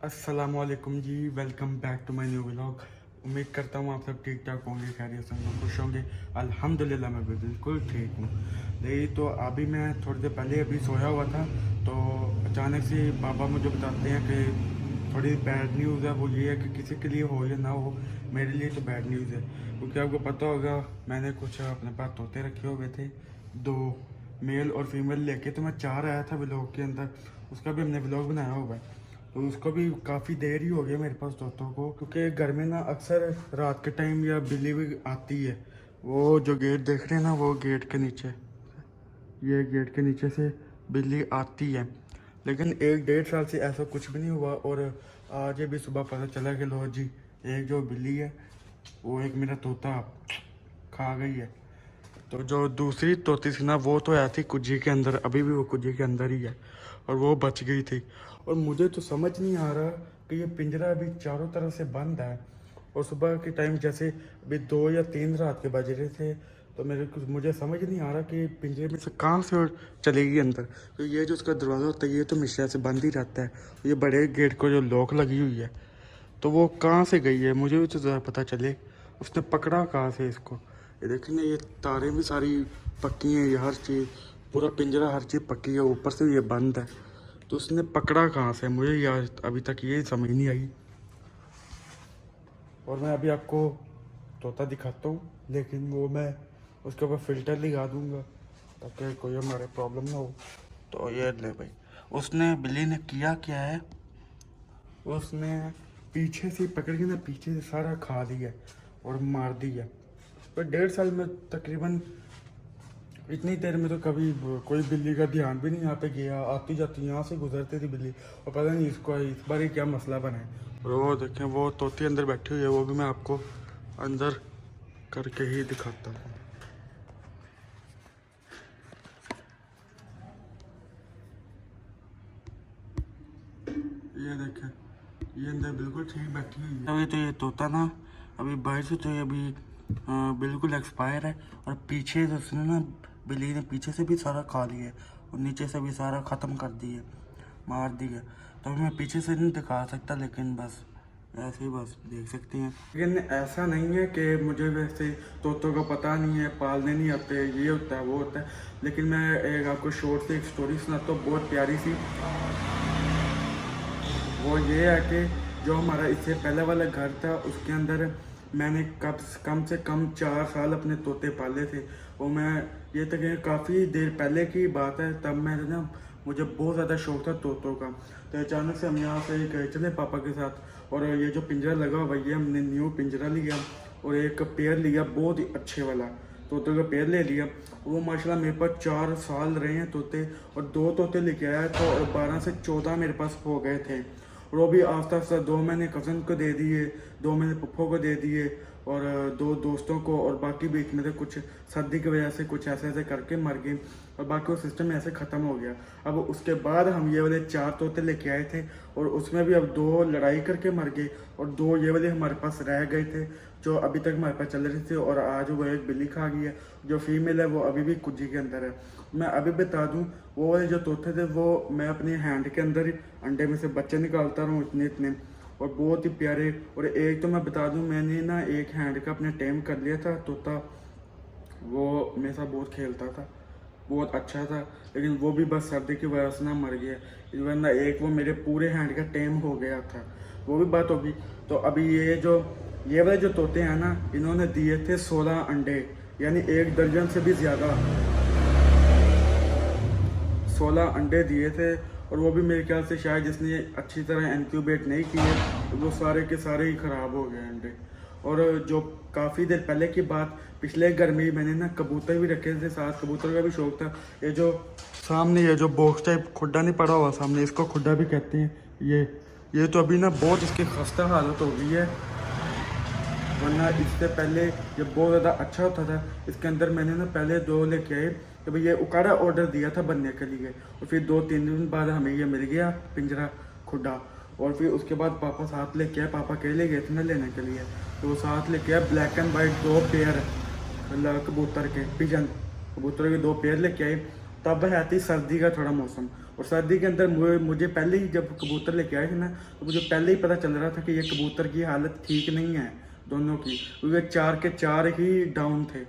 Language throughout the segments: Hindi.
अस्सलामुअलैकुम जी, welcome back to my new vlog. उम्मीद करता हूँ आप सब ठीक ठाक होंगे, खैरियत से होंगे, खुश होंगे। अल्हम्दुलिल्लाह मैं भी बिल्कुल ठीक हूँ। नहीं तो अभी मैं थोड़ी देर पहले अभी सोया हुआ था, तो अचानक से पापा मुझे बताते हैं कि थोड़ी बैड न्यूज़ है। वो ये है कि किसी के लिए हो या ना हो, मेरे लिए तो बैड न्यूज़ है। क्योंकि आपको पता होगा, मैंने कुछ अपने पास तोते रखे हुए थे, दो मेल और फीमेल लेके, तो मैं चाह रहा था व्लॉग के अंदर। उसका भी हमने व्लॉग बनाया हुआ है, तो उसको भी काफ़ी देर ही हो गया मेरे पास तोतों को। क्योंकि घर में ना अक्सर रात के टाइम या बिल्ली भी आती है। वो जो गेट देख रहे हैं ना, वो गेट के नीचे, ये गेट के नीचे से बिल्ली आती है। लेकिन 1-1.5 साल से ऐसा कुछ भी नहीं हुआ। और आज भी सुबह पता चला कि लो जी, एक जो बिल्ली है वो एक मेरा तोता खा गई है। तो जो दूसरी तोती थी ना, वो तो ऐसी कुजी के अंदर, अभी भी वो कुजी के अंदर ही है, और वो बच गई थी। और मुझे तो समझ नहीं आ रहा कि ये पिंजरा अभी चारों तरफ से बंद है। और सुबह के टाइम जैसे अभी 2 या 3 रात के बज रहे थे, तो मुझे समझ नहीं आ रहा कि पिंजरे में से कहाँ से और चलेगी अंदर। तो ये जो उसका दरवाज़ा होता है, ये तो हमेशा से बंद ही रहता है। ये बड़े गेट को जो लॉक लगी हुई है, तो वो कहाँ से गई है, मुझे भी तो ज़रा पता चले। उसने पकड़ा कहाँ से इसको। ये देखिए ना, ये तारें भी सारी पक्की हैं, ये हर चीज़, पूरा पिंजरा हर चीज़ पक्की है, ऊपर से ये बंद है। तो उसने पकड़ा कहाँ से, मुझे यार अभी तक ये समझ नहीं आई। और मैं अभी आपको तोता दिखाता हूँ, लेकिन वो मैं उसके ऊपर फ़िल्टर लगा दूँगा ताकि कोई हमारे प्रॉब्लम ना हो। तो ये ले भाई, उसने बिल्ली ने किया क्या है, उसने पीछे से पकड़ के ना, पीछे से सारा खा लिया और मार दिया। पर 1.5 साल में तकरीबन इतनी देर में तो कभी कोई बिल्ली का ध्यान भी नहीं यहाँ पे गया। आती जाती यहाँ से गुजरती थी बिल्ली, और पता नहीं इसको इस बार ही क्या मसला बना है। और वो देखें, वो तोती अंदर बैठी हुई है, वो भी मैं आपको अंदर करके ही दिखाता हूँ। ये देखें, ये अंदर बिल्कुल ठीक बैठी हुई है। अभी तो ये तोता ना, अभी बाहर से तो ये अभी बिल्कुल एक्सपायर है। और पीछे से उसने ना, बिल्ली ने पीछे से भी सारा खा लिया है, और नीचे से भी सारा ख़त्म कर दिया, मार दिया। तो अभी मैं पीछे से नहीं दिखा सकता, लेकिन बस ऐसे ही बस देख सकते हैं। लेकिन ऐसा नहीं है कि मुझे वैसे तोतों का पता नहीं है, पालने नहीं आते, ये होता है वो होता है। लेकिन मैं एक आपको शॉर्ट से एक स्टोरी सुनाता हूँ, बहुत प्यारी सी। वो ये है कि जो हमारा इससे पहले वाला घर था, उसके अंदर मैंने कम से कम 4 साल अपने तोते पाले थे। और मैं, ये तक काफ़ी देर पहले की बात है, तब मैं ना, मुझे बहुत ज़्यादा शौक था तोतों का। तो अचानक से हम यहाँ से गए चले पापा के साथ, और ये जो पिंजरा लगा हुआ है, हमने न्यू पिंजरा लिया और एक पेयर लिया बहुत ही अच्छे वाला, तोते का पेयर ले लिया। वो माशाल्लाह मेरे पास 4 साल रहे हैं तोते। और 2 तोते लेके आया तो, और 12 से 14 मेरे पास हो गए थे। और वो भी आस्ता आस्ता 2 मैंने कज़न को दे दिए, 2 मैंने पप्पो को दे दिए, और 2 दोस्तों को, और बाकी बीच में से कुछ सर्दी की वजह से कुछ ऐसे ऐसे करके मर गए, और बाकी वो सिस्टम ऐसे ख़त्म हो गया। अब उसके बाद हम ये वाले 4 तोते लेके आए थे, और उसमें भी अब 2 लड़ाई करके मर गए, और 2 ये वाले हमारे पास रह गए थे जो अभी तक हमारे पास चल रहे थे। और आज वो एक बिल्ली खा गई है, जो फीमेल है वो अभी भी कुजी के अंदर है। मैं अभी बता दूं, वो वाले जो तोते थे, वो मैं अपने हैंड के अंदर ही अंडे में से बच्चे निकालता रहा हूँ इतने इतने, और बहुत ही प्यारे। और एक तो मैं बता दूं, मैंने ना एक हैंड का अपने टेम कर लिया था तोता, वो मेरे साथ बहुत खेलता था, बहुत अच्छा था। लेकिन वो भी बस सर्दी की वजह से ना मर गया, वरना एक वो मेरे पूरे हैंड का टेम हो गया था। वो भी बात होगी। तो अभी ये वाले जो तोते हैं ना, इन्होंने दिए थे 16 अंडे, यानी 1 दर्जन से भी ज़्यादा 16 अंडे दिए थे। और वो भी मेरे ख्याल से शायद जिसने अच्छी तरह इंक्यूबेट नहीं किए, वो सारे के सारे ही ख़राब हो गए अंडे। और जो काफ़ी देर पहले की बात, पिछले घर में मैंने ना कबूतर भी रखे थे साथ, कबूतर का भी शौक था। ये जो सामने ये जो बॉक्स टाइप खुड्डा नहीं पड़ा हुआ सामने, इसको खुड्डा भी कहते हैं। ये तो अभी ना बहुत इसकी खस्ता हालत हो गई है, वरना इससे पहले ये बहुत ज़्यादा अच्छा होता था। इसके अंदर मैंने ना पहले 2 लेके आए, तो भाई ये उकाड़ा ऑर्डर दिया था बनने के लिए, और फिर 2-3 दिन बाद हमें ये मिल गया पिंजरा खुड्डा। और फिर उसके बाद पापा साथ लेके आए, पापा अकेले गए थे ना लेने के लिए, तो वो साथ लेके आए ब्लैक एंड वाइट 2 पेयर कबूतर के, पिजन कबूतर के 2 पेयर लेके आए। तब है थी सर्दी का थोड़ा मौसम, और सर्दी के अंदर मुझे पहले ही जब कबूतर लेके आए थे ना, तो मुझे पहले ही पता चल रहा था कि ये कबूतर की हालत ठीक नहीं है दोनों की, क्योंकि 4 के 4 ही डाउन थे।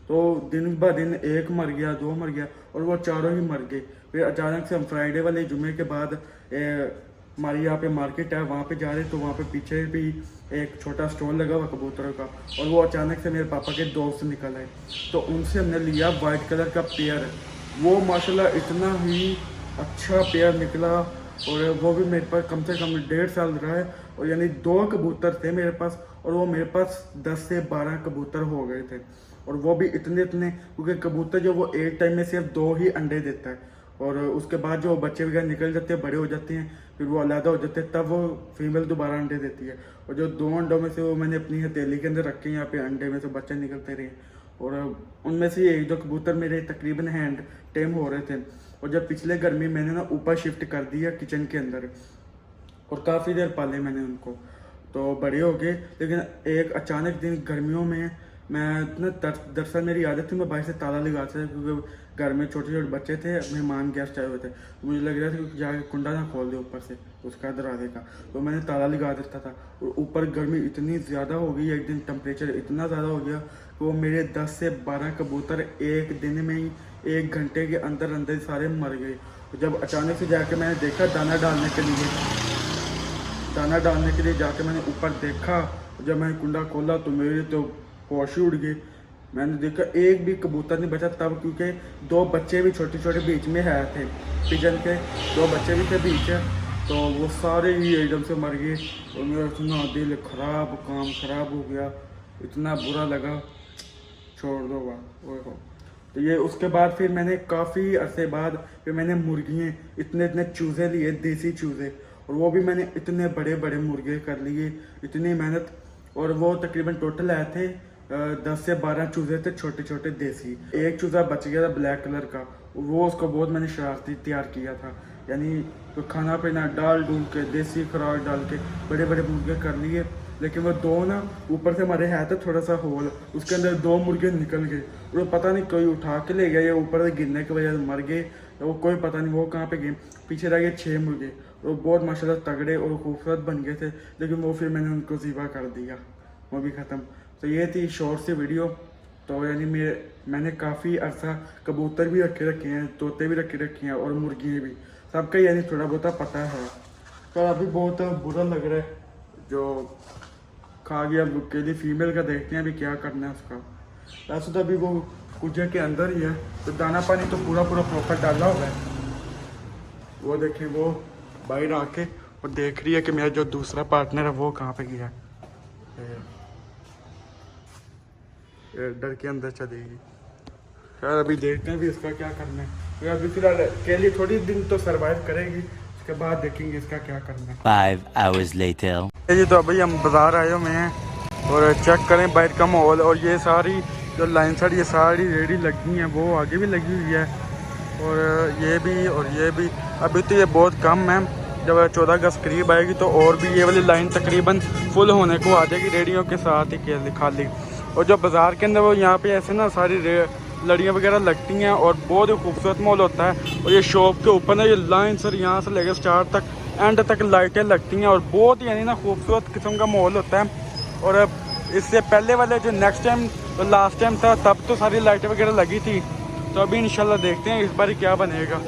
तो दिन ब दिन एक मर गया, 2 मर गया, और वो चारों ही मर गए। फिर अचानक से हम फ्राइडे वाले जुमे के बाद हमारी यहाँ पे मार्केट है, वहाँ पे जा रहे, तो वहाँ पे पीछे भी एक छोटा स्टॉल लगा हुआ कबूतरों का, और वो अचानक से मेरे पापा के दोस्त निकल आए, तो उनसे हमने लिया वाइट कलर का पेयर। वो माशाल्लाह इतना ही अच्छा पेयर निकला, और वो भी मेरे पास कम से कम 1.5 साल रहा है, और यानी 2 कबूतर थे मेरे पास, और वो मेरे पास 10 से 12 कबूतर हो गए थे, और वो भी इतने, क्योंकि कबूतर जो वो एक टाइम में सिर्फ 2 ही अंडे देता है, और उसके बाद जो बच्चे वगैरह निकल जाते हैं, बड़े हो जाते हैं, फिर वो अलहदा हो जाते हैं, तब वो फीमेल दोबारा अंडे देती है। और जो 2 अंडों में से वो मैंने अपनी हथेली के अंदर रखे हैं, यहाँ पे अंडे में से बच्चे निकलते रहे, और उनमें से 1-2 कबूतर मेरे तकरीबन हैंड टेम हो रहे थे। और जब पिछले गर्मी मैंने ना ऊपर शिफ्ट कर दिया किचन के अंदर, और काफ़ी देर पाले मैंने उनको, तो बड़े हो गए। लेकिन एक अचानक दिन गर्मियों में मैं ना दरअसल मेरी आदत थी, मैं बाहर से ताला लगाता था, क्योंकि घर में छोटे छोटे बच्चे थे, मेहमान गेस्ट आए हुए थे, तो मुझे लग रहा था कि जाके कुंडा ना खोल दे ऊपर से उसका दरवाजे का, तो मैंने ताला लगा देता था। और ऊपर गर्मी इतनी ज़्यादा हो गई, एक दिन टेम्परेचर इतना ज़्यादा हो गया कि वो मेरे 10 से 12 कबूतर एक दिन में ही 1 घंटे के अंदर अंदर सारे मर गए। तो जब अचानक से जाके मैंने देखा दाना डालने के लिए जाके मैंने ऊपर देखा, जब मैंने कुंडा खोला तो मेरे तो होश ही उड़ गए। मैंने देखा एक भी कबूतर नहीं बचा तब, क्योंकि 2 बच्चे भी छोटे छोटे बीच में है थे, पिजन के 2 बच्चे भी थे बीच, तो वो सारे ही एकदम से मर गए। और मेरा इतना दिल खराब, काम खराब हो गया, इतना बुरा लगा, छोड़ दो बात। तो ये उसके बाद फिर मैंने काफ़ी अरसे बाद फिर मैंने मुर्गियाँ इतने चूज़े लिए, देसी चूज़े, और वो भी मैंने इतने बड़े बड़े मुर्गे कर लिए, इतनी मेहनत। और वो तकरीबन टोटल आए थे 10 से 12 चूज़े थे, छोटे छोटे देसी। एक चूज़ा बच गया था ब्लैक कलर का, वो उसको बहुत मैंने शरारती तैयार किया था, यानी तो खाना पीना डाल डूल के, देसी खुराक डाल के बड़े बड़े मुर्गे कर लिए। लेकिन वो 2 ना ऊपर से हमारे है तो थोड़ा सा होल, उसके अंदर 2 मुर्गे निकल गए, और पता नहीं कोई उठा के ले गया या ऊपर से गिरने की वजह से मर गए, तो वो कोई पता नहीं वो कहाँ पे गए। पीछे रह गए 6 मुर्गे, वो बहुत माशाल्लाह तगड़े और खूबसूरत बन गए थे, लेकिन वो फिर मैंने उनको ज़िबा कर दिया, वो भी ख़त्म। तो ये थी शॉर्ट सी वीडियो। तो यानी मैंने काफ़ी अर्सा कबूतर भी रखे हैं, तोते भी रखे हैं, और मुर्गियाँ भी, सबका यानी थोड़ा बहुत पता है। पर अभी बहुत बुरा लग रहा है जो खा गया के लिए। फीमेल का देखते हैं अभी क्या करना है उसका। वैसे तो अभी वो कुजे के अंदर ही है, तो दाना पानी तो पूरा प्रॉपर डाला हुआ है। वो देखें वो बाहर आके और देख रही है कि मेरा जो दूसरा पार्टनर है वो कहाँ पे गया है, डर के अंदर चलेगी। यार अभी देखते हैं भी इसका क्या करना है। तो अभी फिलहाल के लिए थोड़ी दिन तो सरवाइव करेगी, उसके बाद देखेंगे इसका क्या करना है। 5 hours later. ये तो अभी हम बाज़ार आए हुए हैं, और चेक करें बाहर का माहौल, और ये सारी जो लाइन साइड ये सारी रेडी लगी हैं, वो आगे भी लगी हुई है, और ये भी। अभी तो ये बहुत कम है, जब 14 अगस्त करीब आएगी तो और भी ये वाली लाइन तकरीबन फुल होने को आ जाएगी रेडियो के साथ ही खाली। और जो बाज़ार के अंदर वो यहाँ पे ऐसे ना सारी लड़ियाँ वगैरह लगती हैं, और बहुत ही खूबसूरत माहौल होता है। और ये शॉप के ऊपर ना ये लाइन सर यहाँ से लेकर स्टार्ट तक एंड तक लाइटें लगती हैं, और बहुत यानी ना खूबसूरत किस्म का माहौल होता है। और इससे पहले वाले जो नेक्स्ट टाइम तो लास्ट टाइम था तब तो सारी लाइटें वगैरह लगी थी, तो अभी इंशाल्लाह देखते हैं इस बार क्या बनेगा।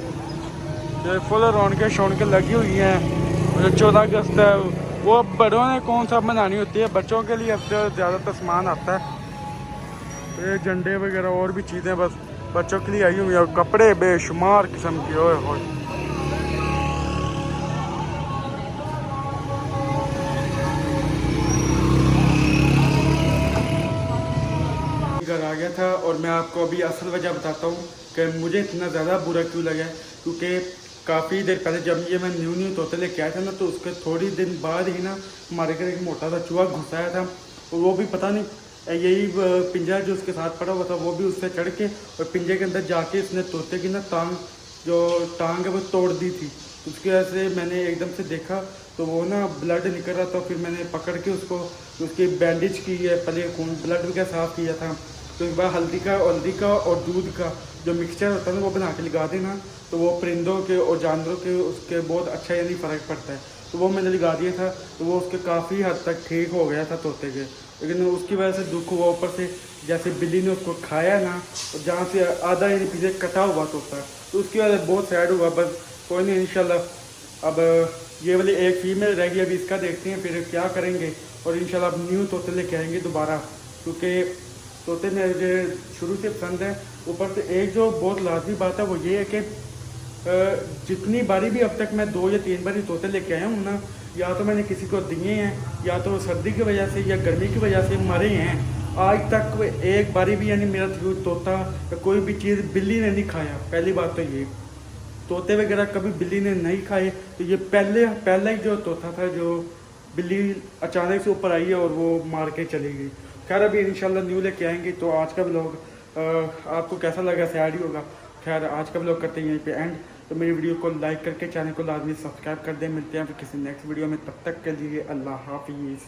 जो फुल रौनकें शौनकें लगी हुई हैं। और जो 14 अगस्त है वो बड़ों ने कौन सा बनानी होती है, बच्चों के लिए ज़्यादातर सामान आता है, तो ये झंडे वगैरह और भी चीज़ें बस बच्चों के लिए आई हुई हैं, और कपड़े बेशुमार किस्म के। हो घर आ गया था, और मैं आपको अभी असल वजह बताता हूँ कि मुझे इतना ज़्यादा बुरा क्यों लगा। क्योंकि काफ़ी देर पहले जब ये मैं न्यू तोते लेके आया था ना, तो उसके थोड़ी दिन बाद ही ना हमारे घर एक मोटा सा चूहा घुसाया था, और वो भी पता नहीं यही पिंजरा जो उसके साथ पड़ा हुआ था वो भी उससे चढ़ के और पिंजरे के अंदर जाके इसने तोते की ना टांग है वो तोड़ दी थी। उसकी वजह से मैंने एकदम से देखा तो वो ना ब्लड निकल रहा था, फिर मैंने पकड़ के उसको उसकी बैंडेज की है, पहले खून ब्लड वगैरह साफ़ किया था, तो एक बार हल्दी का और दूध का जो मिक्सचर होता है ना वो बना के लगा देना, तो वो परिंदों के और जानवरों के उसके बहुत अच्छा यानी फ़र्क पड़ता है। तो वो मैंने लगा दिया था, तो वो उसके काफ़ी हद तक ठीक हो गया था तोते के। लेकिन उसकी वजह से दुख हुआ ऊपर से, जैसे बिल्ली ने उसको खाया ना, और जहाँ से आधा यानी पीछे कटा हुआ तोता, तो उसकी वजह से बहुत सैड हुआ। बस कोई नहीं, इंशाल्लाह अब ये वाली एक फीमेल रह गई, अभी इसका देखते हैं फिर क्या करेंगे। और इंशाल्लाह अब न्यू तोते लेके आएंगे दोबारा, क्योंकि तोते मुझे शुरू से पसंद है। ऊपर से एक जो बहुत लाजमी बात है वो ये है कि जितनी बारी भी अब तक मैं 2 या 3 बारी तोते लेके आया हूँ ना, या तो मैंने किसी को दिए हैं, या तो सर्दी की वजह से या गर्मी की वजह से मरे हैं। आज तक एक बारी भी यानी मेरा तोता या कोई भी चीज़ बिल्ली ने नहीं खाया। पहली बात तो ये, तोते वगैरह कभी बिल्ली ने नहीं खाए। तो ये पहला ही जो तोता था जो बिल्ली अचानक से ऊपर आई है और वो मार के चली गई। खैर अभी इंशाल्लाह न्यू लेके आएंगे। तो आज का व्लॉग आपको कैसा लगा, सैड ही होगा। खैर आज का व्लॉग करते हैं यहीं पे एंड। तो मेरी वीडियो को लाइक करके चैनल को लाजमी सब्सक्राइब कर दें। मिलते हैं फिर किसी नेक्स्ट वीडियो में, तब तक के लिए अल्लाह हाफिज़।